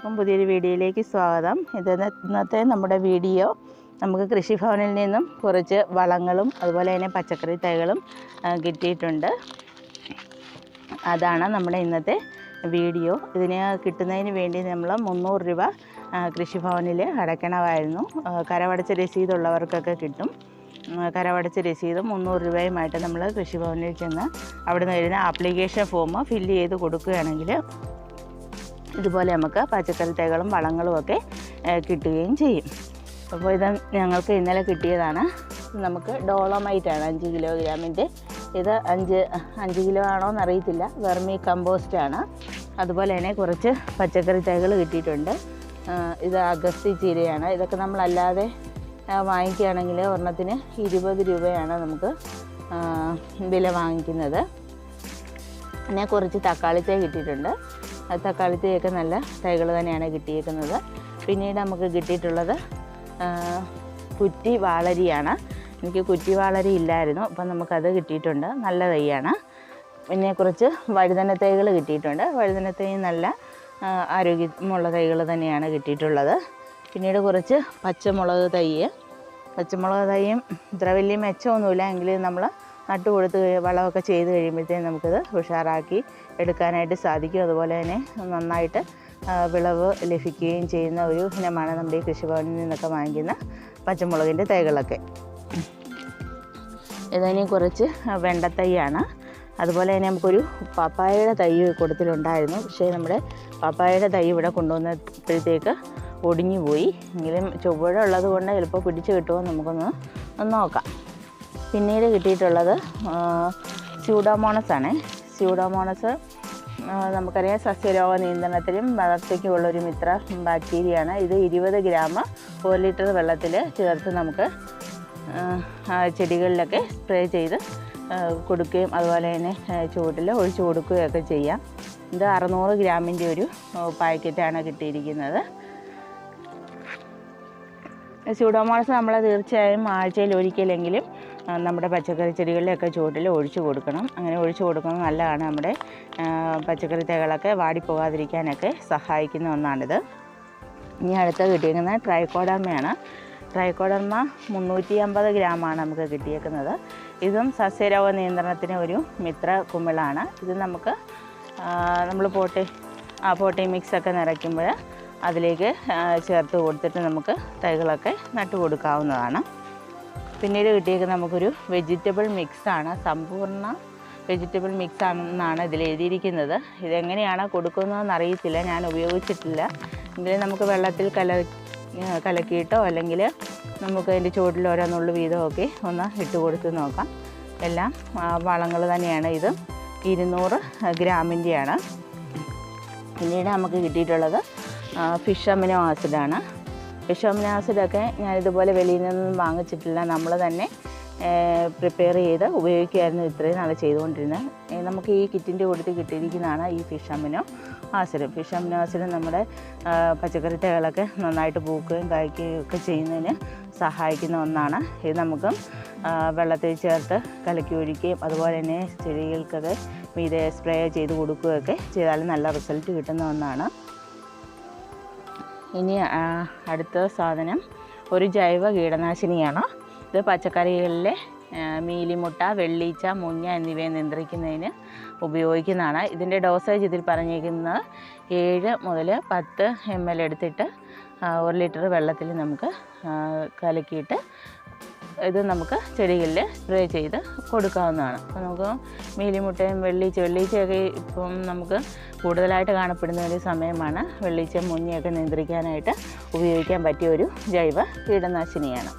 എല്ലാവർക്കും പുതിയൊരു വീഡിയോയിലേക്ക് സ്വാഗതം. ഇന്നത്തെ നമ്മുടെ വീഡിയോ നമുക്ക് കൃഷിഭവനിൽ നിന്നും കുറച്ച് വളങ്ങളും അതുപോലെ തന്നെ പച്ചക്കറി തൈകളും കിട്ടിയിട്ടുണ്ട്. അതാണ് നമ്മുടെ ഇന്നത്തെ വീഡിയോ. ഇതിന് കിട്ടുന്നതിന് വേണ്ടി നമ്മൾ 300 രൂപ കൃഷിഭവനിൽ അടയ്ക്കണമായിരുന്നു. കരമടച്ച രസീതുള്ളവർക്കൊക്കെ കിട്ടും. കരമടച്ച രസീതും 300 രൂപയുമായിട്ട് നമ്മൾ കൃഷിഭവനിൽ ചെന്ന് അവിടെ നിന്ന് വരുന്ന ആപ്ലിക്കേഷൻ ഫോം ഫില്ല് ചെയ്ത് കൊടുക്കുകയാണെങ്കിൽ ഇതുപോലെ നമുക്ക് പച്ചക്കറി തൈകളും വളങ്ങളും ഒക്കെ കിട്ടുകയും ചെയ്യും. അപ്പോൾ ഇത് ഞങ്ങൾക്ക് ഇന്നലെ കിട്ടിയതാണ്. നമുക്ക് ഡോളോമൈറ്റാണ് 5 കിലോഗ്രാമിൻ്റെ. ഇത് 5 കിലോ ആണോ എന്നറിയത്തില്ല. വെർമി കമ്പോസ്റ്റാണ്. അതുപോലെ തന്നെ കുറച്ച് പച്ചക്കറി തൈകൾ കിട്ടിയിട്ടുണ്ട്. ഇത് അഗസ്തി ചീരയാണ്. ഇതൊക്കെ നമ്മളല്ലാതെ വാങ്ങിക്കുകയാണെങ്കിൽ ഒരെണ്ണത്തിന് 20 രൂപയാണ് നമുക്ക് വില വാങ്ങിക്കുന്നത്. പിന്നെ കുറച്ച് തക്കാളി തൈ കിട്ടിയിട്ടുണ്ട്. തക്കാളി തൈയൊക്കെ നല്ല തൈകൾ തന്നെയാണ് കിട്ടിയിരിക്കുന്നത്. പിന്നീട് നമുക്ക് കിട്ടിയിട്ടുള്ളത് കുറ്റി വാളരിയാണ്. എനിക്ക് കുറ്റി വാളരി ഇല്ലായിരുന്നു, അപ്പം നമുക്കത് കിട്ടിയിട്ടുണ്ട്. നല്ല തൈയാണ്. പിന്നെ കുറച്ച് വഴുതന തൈകൾ കിട്ടിയിട്ടുണ്ട്. വഴുതന തൈ നല്ല ആരോഗ്യമുള്ള തൈകൾ തന്നെയാണ് കിട്ടിയിട്ടുള്ളത്. പിന്നീട് കുറച്ച് പച്ചമുളക് തൈയും ഇത്ര വലിയ മെച്ചമൊന്നുമില്ല, എങ്കിലും നമ്മൾ നട്ടു കൊടുത്ത് വളമൊക്കെ ചെയ്ത് കഴിയുമ്പോഴത്തേക്കും നമുക്കിത് ഉഷാറാക്കി എടുക്കാനായിട്ട് സാധിക്കും. അതുപോലെ തന്നെ നന്നായിട്ട് വിളവ് ലഭിക്കുകയും ചെയ്യുന്ന ഒരു ഇനമാണ് നമ്മുടെ ഈ കൃഷിഭവനിൽ നിന്നൊക്കെ വാങ്ങിക്കുന്ന പച്ചമുളകിൻ്റെ തൈകളൊക്കെ. ഇതിന് കുറച്ച് വെണ്ടത്തൈയാണ്. അതുപോലെ തന്നെ നമുക്കൊരു പപ്പായയുടെ തൈ കൊടുത്തിട്ടുണ്ടായിരുന്നു. പക്ഷേ നമ്മുടെ പപ്പായയുടെ തൈ ഇവിടെ കൊണ്ടുവന്നപ്പോഴത്തേക്ക് ഒടിഞ്ഞു പോയി. എങ്കിലും ചൊവ്വഴ ഉള്ളത് കൊണ്ട് ചിലപ്പോൾ പിടിച്ച് കിട്ടുമോ നമുക്കൊന്ന് നോക്കാം. പിന്നീട് കിട്ടിയിട്ടുള്ളത് സ്യൂഡോമോണസ് ആണ്. സ്യൂഡോമോണസ് നമുക്കറിയാം സസ്യരോഗ നിയന്ത്രണത്തിനും വളർച്ചയ്ക്കുമുള്ളൊരു മിത്ര ബാക്ടീരിയയാണ്. ഇത് 20 ഗ്രാം 1 ലിറ്റർ വെള്ളത്തിൽ ചേർത്ത് നമുക്ക് ചെടികളിലൊക്കെ സ്പ്രേ ചെയ്ത് കൊടുക്കുകയും അതുപോലെ തന്നെ ചുവട്ടിൽ ഒഴിച്ചു കൊടുക്കുകയൊക്കെ ചെയ്യാം. ഇത് 600 ഗ്രാമിൻ്റെ ഒരു പാക്കറ്റാണ് കിട്ടിയിരിക്കുന്നത്. സ്യൂഡോമോണസ് നമ്മൾ തീർച്ചയായും ആഴ്ചയിൽ ഒരിക്കലെങ്കിലും നമ്മുടെ പച്ചക്കറി ചെടികളിലൊക്കെ ചുവട്ടിൽ ഒഴിച്ചു കൊടുക്കണം. അങ്ങനെ ഒഴിച്ചു കൊടുക്കുന്നത് നല്ലതാണ്. നമ്മുടെ പച്ചക്കറി തൈകളൊക്കെ വാടിപ്പോകാതിരിക്കാനൊക്കെ സഹായിക്കുന്ന ഒന്നാണിത്. ഇനി അടുത്ത് കിട്ടിയിരിക്കുന്നത് ട്രൈക്കോഡർമയാണ്. ട്രൈക്കോഡർമ 350 ഗ്രാമാണ് നമുക്ക് കിട്ടിയേക്കുന്നത്. ഇതും സസ്യരോഗ നിയന്ത്രണത്തിന് ഒരു മിത്ര കുമിളാണ്. ഇത് നമുക്ക് നമ്മൾ പോട്ടി മിക്സൊക്കെ നിറയ്ക്കുമ്പോൾ അതിലേക്ക് ചേർത്ത് കൊടുത്തിട്ട് നമുക്ക് തൈകളൊക്കെ നട്ടു കൊടുക്കാവുന്നതാണ്. പിന്നീട് കിട്ടിയേക്കുന്നത് നമുക്കൊരു വെജിറ്റബിൾ മിക്സാണ്. സമ്പൂർണ്ണ വെജിറ്റബിൾ മിക്സ് ആണെന്നാണ് ഇതിൽ എഴുതിയിരിക്കുന്നത്. ഇതെങ്ങനെയാണ് കൊടുക്കുന്നതെന്ന് അറിയത്തില്ല, ഞാൻ ഉപയോഗിച്ചിട്ടില്ല. എങ്കിലും നമുക്ക് വെള്ളത്തിൽ കലക്കിയിട്ടോ അല്ലെങ്കിൽ നമുക്ക് അതിൻ്റെ ചുവട്ടിൽ ഓരോന്നുള്ളു വീതമൊക്കെ ഒന്ന് ഇട്ട് കൊടുത്ത് നോക്കാം. എല്ലാം വളങ്ങൾ തന്നെയാണ്. ഇത് 200 ഗ്രാമിൻ്റെയാണ്. പിന്നീട് നമുക്ക് കിട്ടിയിട്ടുള്ളത് ഫിഷ് അമിനോ ആസിഡാണ്. ഫിഷ് അമിനോ ആസിഡൊക്കെ ഞാനിതുപോലെ വെളിയിൽ നിന്നും വാങ്ങിച്ചിട്ടില്ല, നമ്മൾ തന്നെ പ്രിപ്പയർ ചെയ്ത് ഉപയോഗിക്കുമായിരുന്നു ഇത്രയും നാൾ ചെയ്തുകൊണ്ടിരുന്നത്. നമുക്ക് ഈ കിറ്റിൻ്റെ കൂട്ടത്തിൽ കിട്ടിയിരിക്കുന്നതാണ് ഈ fish amino acid. Fish amino acid നമ്മുടെ പച്ചക്കറി തൈകളൊക്കെ നന്നായിട്ട് പൂക്കുകയും കായ്ക്കുകയും ഒക്കെ ചെയ്യുന്നതിന് സഹായിക്കുന്ന ഒന്നാണ്. ഇത് നമുക്ക് വെള്ളത്തിൽ ചേർത്ത് കലക്കി ഒഴിക്കുകയും അതുപോലെ തന്നെ ചെടികൾക്കൊക്കെ മീതെ സ്പ്രേ ചെയ്ത് കൊടുക്കുകയൊക്കെ ചെയ്താൽ നല്ല റിസൾട്ട് കിട്ടുന്ന ഒന്നാണ്. ഇനി അടുത്ത സാധനം ഒരു ജൈവ കീടനാശിനിയാണ്. ഇത് പച്ചക്കറികളിലെ മീലിമുട്ട, വെള്ളീച്ച, മുഞ്ഞ എന്നിവയെ നിയന്ത്രിക്കുന്നതിന് ഉപയോഗിക്കുന്നതാണ്. ഇതിൻ്റെ ഡോസേജ് ഇതിൽ പറഞ്ഞിരിക്കുന്നത് 7 മുതൽ 10 ml എടുത്തിട്ട് 1 ലിറ്റർ വെള്ളത്തിൽ നമുക്ക് കലക്കിയിട്ട് ഇത് നമുക്ക് ചെടികളിൽ സ്പ്രേ ചെയ്ത് കൊടുക്കാവുന്നതാണ്. അപ്പോൾ നമുക്ക് മീലിമുട്ടയും വെള്ളീച്ചയൊക്കെ ഇപ്പം നമുക്ക് കൂടുതലായിട്ട് കാണപ്പെടുന്ന ഒരു സമയമാണ്. വെള്ളീച്ച, മുഞ്ഞയൊക്കെ നിയന്ത്രിക്കാനായിട്ട് ഉപയോഗിക്കാൻ പറ്റിയ ഒരു ജൈവ കീടനാശിനിയാണ്.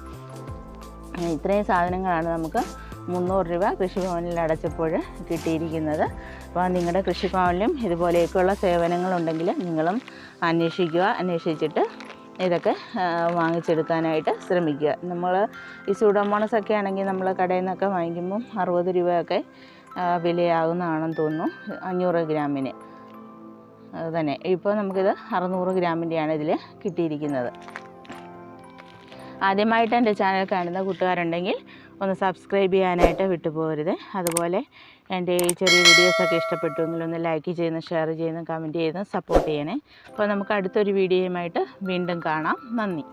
ഇത്രയും സാധനങ്ങളാണ് നമുക്ക് 300 രൂപ കൃഷിഭവനിൽ അടച്ചപ്പോൾ കിട്ടിയിരിക്കുന്നത്. അപ്പോൾ നിങ്ങളുടെ കൃഷിഭവനിലും ഇതുപോലെയൊക്കെയുള്ള സേവനങ്ങളുണ്ടെങ്കിൽ നിങ്ങളും അന്വേഷിച്ചിട്ട് ഇതൊക്കെ വാങ്ങിച്ചെടുക്കാനായിട്ട് ശ്രമിക്കുക. നമ്മൾ ഈ സ്യൂഡോമോണസ് ഒക്കെ ആണെങ്കിൽ നമ്മൾ കടയിൽ നിന്നൊക്കെ വാങ്ങിക്കുമ്പം 60 രൂപയൊക്കെ വിലയാകുന്നതാണെന്ന് തോന്നുന്നു 500 ഗ്രാമിന്. അത് തന്നെ ഇപ്പോൾ നമുക്കിത് 600 ഗ്രാമിൻ്റെയാണ് ഇതിൽ കിട്ടിയിരിക്കുന്നത്. ആദ്യമായിട്ട് എൻ്റെ ചാനൽ കാണുന്ന കൂട്ടുകാരുണ്ടെങ്കിൽ ഒന്ന് സബ്സ്ക്രൈബ് ചെയ്യാനായിട്ട് വിട്ടുപോകരുത്. അതുപോലെ എൻ്റെ ഈ ചെറിയ വീഡിയോസൊക്കെ ഇഷ്ടപ്പെട്ടുവെങ്കിൽ ഒന്ന് ലൈക്ക് ചെയ്യുന്ന, ഷെയർ ചെയ്യുന്ന, കമൻറ്റ് ചെയ്യുന്ന സപ്പോർട്ട് ചെയ്യണേ. അപ്പോൾ നമുക്ക് അടുത്തൊരു വീഡിയോയുമായിട്ട് വീണ്ടും കാണാം. നന്ദി.